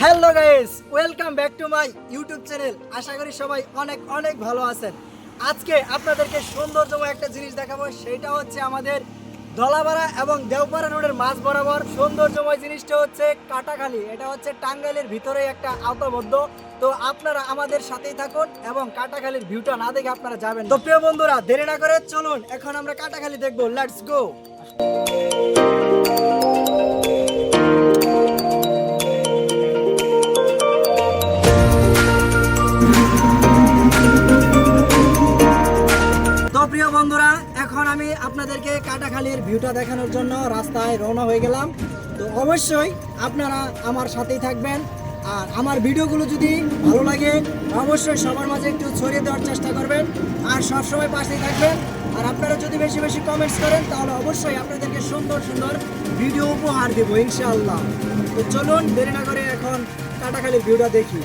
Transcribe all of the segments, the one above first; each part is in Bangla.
Hello guys, welcome back to my YouTube channel. আশা করি সবাই অনেক অনেক ভালো আছেন। আজকে আপনাদেরকে সৌন্দর্যময় একটা জিনিস দেখাবো, সেটা হচ্ছে আমাদের ধলাপাড়া এবং দেওপাড়া রোডের মাঝ বরাবর সৌন্দর্যময় জিনিসটা হচ্ছে কাটাখালী। এটা হচ্ছে টাঙ্গাইলের ভিতরে একটা আওতাবদ্ধ। তো আপনারা আমাদের সাথেই থাকুন এবং কাটাখালীর ভিউটা না দেখে আপনারা যাবেন। তো প্রিয় বন্ধুরা, দেরি না করে চলুন এখন আমরা কাটাখালী দেখবো। Let's go. প্রিয় বন্ধুরা, এখন আমি আপনাদেরকে কাটাখালীর ভিউটা দেখানোর জন্য রাস্তায় রওনা হয়ে গেলাম। তো অবশ্যই আপনারা আমার সাথেই থাকবেন, আর আমার ভিডিওগুলো যদি ভালো লাগে অবশ্যই সবার মাঝে একটু ছড়িয়ে দেওয়ার চেষ্টা করবেন, আর সবসময় পাশেই থাকবেন। আর আপনারা যদি বেশি বেশি কমেন্টস করেন তাহলে অবশ্যই আপনাদেরকে সুন্দর সুন্দর ভিডিও উপহার দেবো ইনশাআল্লাহ। তো চলুন দেরি না করে এখন কাটাখালীর ভিউটা দেখি।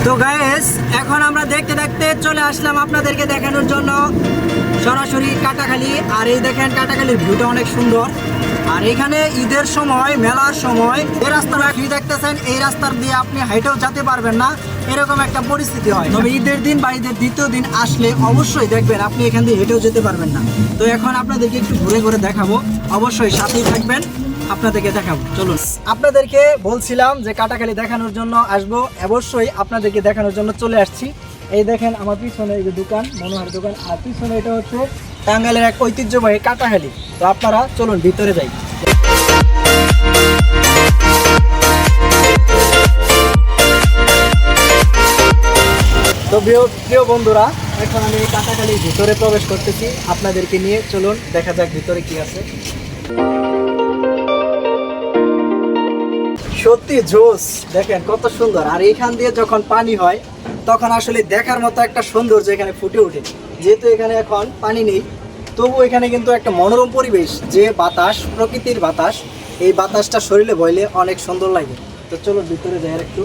তো গাইস, এখন আমরা দেখতে দেখতে চলে আসলাম আপনাদেরকে দেখানোর জন্য সরাসরি কাটাখালী। আর এই দেখেন কাটাখালীর ভিউটা অনেক সুন্দর। আর এখানে ঈদের সময়, মেলার সময় এই রাস্তাটা কি দেখতেছেন, এই রাস্তার দিয়ে আপনি হাইটেও যেতে পারবেন না, এরকম একটা পরিস্থিতি হয়। তবে ঈদের দিন বা ঈদের দ্বিতীয় দিন আসলে অবশ্যই দেখবেন আপনি এখান দিয়ে হেঁটেও যেতে পারবেন না। তো এখন আপনাদেরকে একটু ঘুরে ঘুরে দেখাবো, অবশ্যই সাথেই থাকবেন, আপনাদেরকে দেখাবো। চলুন, আপনাদেরকে বলছিলাম যে কাটাখালী দেখানোর জন্য আসবো, অবশ্যই আপনাদেরকে দেখানোর জন্য চলে আসছি। এই দেখেন আমার পিছনে এই যে দোকান, মনোহর দোকান, আর পিছনে এটা হচ্ছে টাঙ্গাইলের এক ঐতিহ্যবাহী কাটাখালী। তো আপনারা চলুন ভিতরে যাই। তো প্রিয় বন্ধুরা, এখন আমি কাটাখালীর ভিতরে প্রবেশ করতেছি আপনাদেরকে নিয়ে। চলুন দেখা যাক ভিতরে কি আছে। সত্যি জোস, দেখেন কত সুন্দর। আর এইখান দিয়ে যখন পানি হয় তখন আসলে দেখার মতো একটা সৌন্দর্য এখানে ফুটে ওঠে। যেহেতু এখানে এখন পানি নেই, তবু এখানে কিন্তু একটা মনোরম পরিবেশ, যে বাতাস, প্রকৃতির বাতাস, এই বাতাসটা শরীরে বইলে অনেক সুন্দর লাগে। তো চলো ভিতরে যাই আর একটু।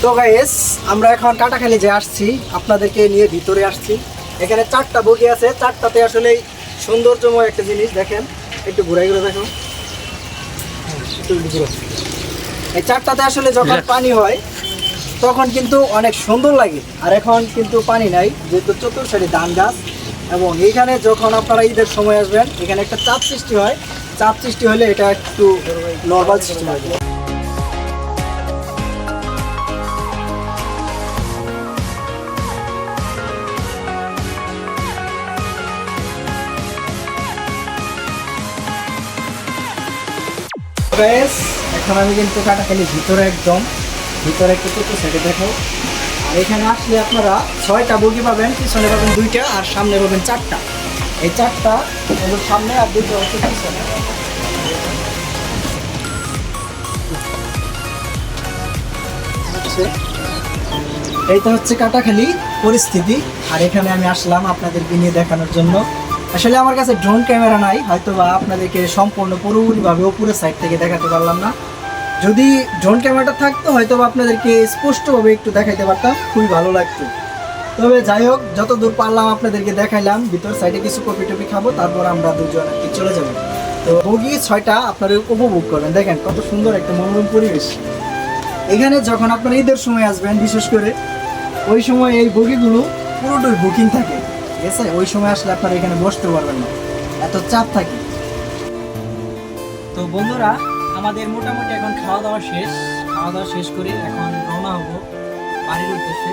তো গাইস, আমরা এখন কাটাখালী যে আসছি, আপনাদেরকে নিয়ে ভিতরে আসছি। এখানে 4টা বগি আছে, 4টাতে আসলে সৌন্দর্যময় একটা জিনিস দেখেন। একটু ঘুরাই ঘুরে দেখো। এই 4টাতে আসলে যখন পানি হয় তখন কিন্তু অনেক সুন্দর লাগে। আর এখন কিন্তু পানি নাই, যেহেতু চতুর্থ ধান গাছ। এবং এইখানে যখন আপনারা ঈদের সময় আসবেন, এখানে একটা চাপ সৃষ্টি হয়। চাপ সৃষ্টি হলে এটা একটু নর্মাল সৃষ্টি হয়। এখন আমি কিন্তু কাটাখালী ভিতরে, একদম ভিতরে একটু চতুর্থ সাইডে দেখো। আর এখানে আসলে আপনারা 6টা বগি পাবেন, পিছনে পাবেন 2টা আর সামনে পাবেন 4টা। এই 4টা হলো সামনে আর 2টা হচ্ছে পিছনে। এইটা হচ্ছে কাটাখালী পরিস্থিতি। আর এখানে আমি আসলাম আপনাদেরকে নিয়ে দেখানোর জন্য। আসলে আমার কাছে ড্রোন ক্যামেরা নাই, হয়তো বা আপনাদেরকে সম্পূর্ণ পুরোপুরিভাবে উপরের সাইড থেকে দেখাতে পারলাম না। যদি ড্রোন ক্যামেরাটা থাকতো হয়তো বা আপনাদেরকে স্পষ্টভাবে একটু দেখাইতে পারতাম, খুবই ভালো লাগতো। তবে যাই হোক, যত দূর পারলাম আপনাদেরকে দেখাইলাম। ভিতর সাইডে কিছু কফি টফি খাবো, তারপর আমরা দুজন আর কি চলে যাবো। তো বগি 6টা আপনারা উপভোগ করবেন। দেখেন কত সুন্দর একটা মনোরম পরিবেশ। এখানে যখন আপনারা ঈদের সময় আসবেন, বিশেষ করে ওই সময় এই বগিগুলো পুরোটাই বুকিং থাকে, ঠিক আছে? ওই সময় আসলে আপনারা এখানে বসতে পারবেন না, এত চাপ থাকে। তো বন্ধুরা, আমাদের মোটামুটি এখন খাওয়া দাওয়া শেষ করে এখন রওনা হবো বাড়ির উদ্দেশ্যে।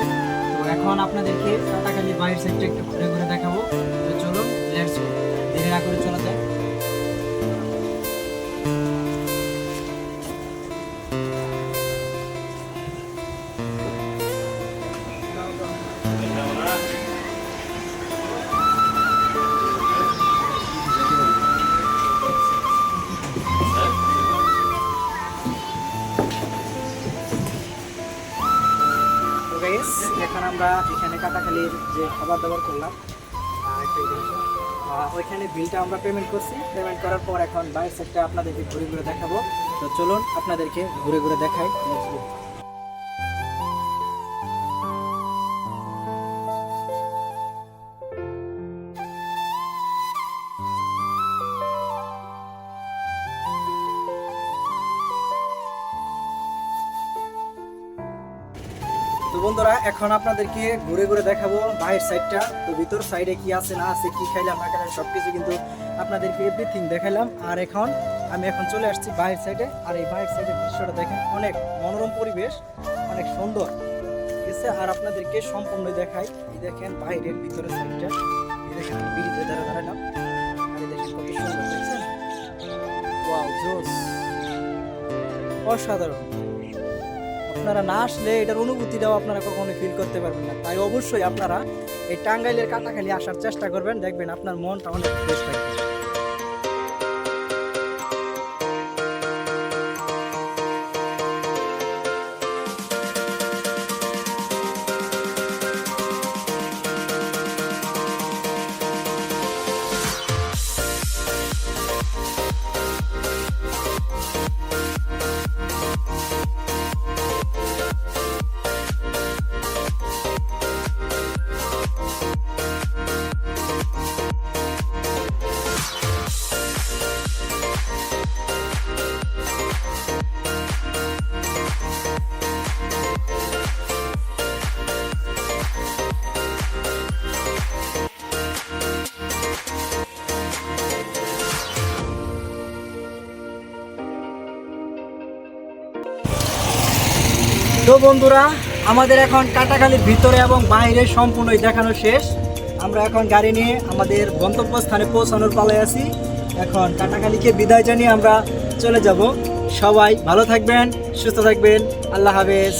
তো এখন আপনাদেরকে কাটাখালী বাইরের সাইডটা একটু ঘুরে ঘুরে দেখাবো। তো চলুন, লেটস গো, দেরি না করে চলা যায়। এখন আমরা এখানে কাটাখালির যে খাবার দাবার করলাম ওইখানে বিলটা আমরা পেমেন্ট করছি। পেমেন্ট করার পর এখন বাইরের সাইডটা আপনাদেরকে ঘুরে ঘুরে দেখাবো। তো চলুন আপনাদেরকে ঘুরে ঘুরে দেখাই। তো বন্ধুরা এখন আপনাদেরকে ঘুরে ঘুরে দেখাবো বাইরের সাইডটা। তো ভিতর সাইডে কি আছে না আছে, কি খাইলাম না খাইলাম সবকিছু কিন্তু আপনাদেরকে এভরিথিং দেখাইলাম। আর আমি এখন চলে আসছি বাইরের সাইডে। আর এই বাইরের সাইডের দৃশ্যটা দেখেন, অনেক মনোরম পরিবেশ, অনেক সুন্দর, ঠিক আছে। আর আপনাদেরকে সম্পূর্ণ দেখাই। এই দেখেন বাইরের ভিতরের সাইডটা, এই দেখেন আমি ব্রিজে দাঁড়ালাম। আর এই দেখেন কত সুন্দর, দেখছেন? ওয়াও, জোস, অসাধারণ। আপনারা না আসলে এটার অনুভূতিটাও আপনারা কখনো ফিল করতে পারবেন না। তাই অবশ্যই আপনারা এই টাঙ্গাইলের কাটাখালী আসার চেষ্টা করবেন, দেখবেন আপনার মনটা অনেক ফ্রেশ থাকবে। তো বন্ধুরা, আমাদের এখন কাটাখালীর ভিতরে এবং বাইরে সম্পূর্ণই দেখানো শেষ। আমরা এখন গাড়ি নিয়ে আমাদের গন্তব্যস্থানে পৌঁছানোর পালায় আছি। এখন কাটাখালীকে বিদায় জানিয়ে আমরা চলে যাব। সবাই ভালো থাকবেন, সুস্থ থাকবেন। আল্লাহ হাফেজ।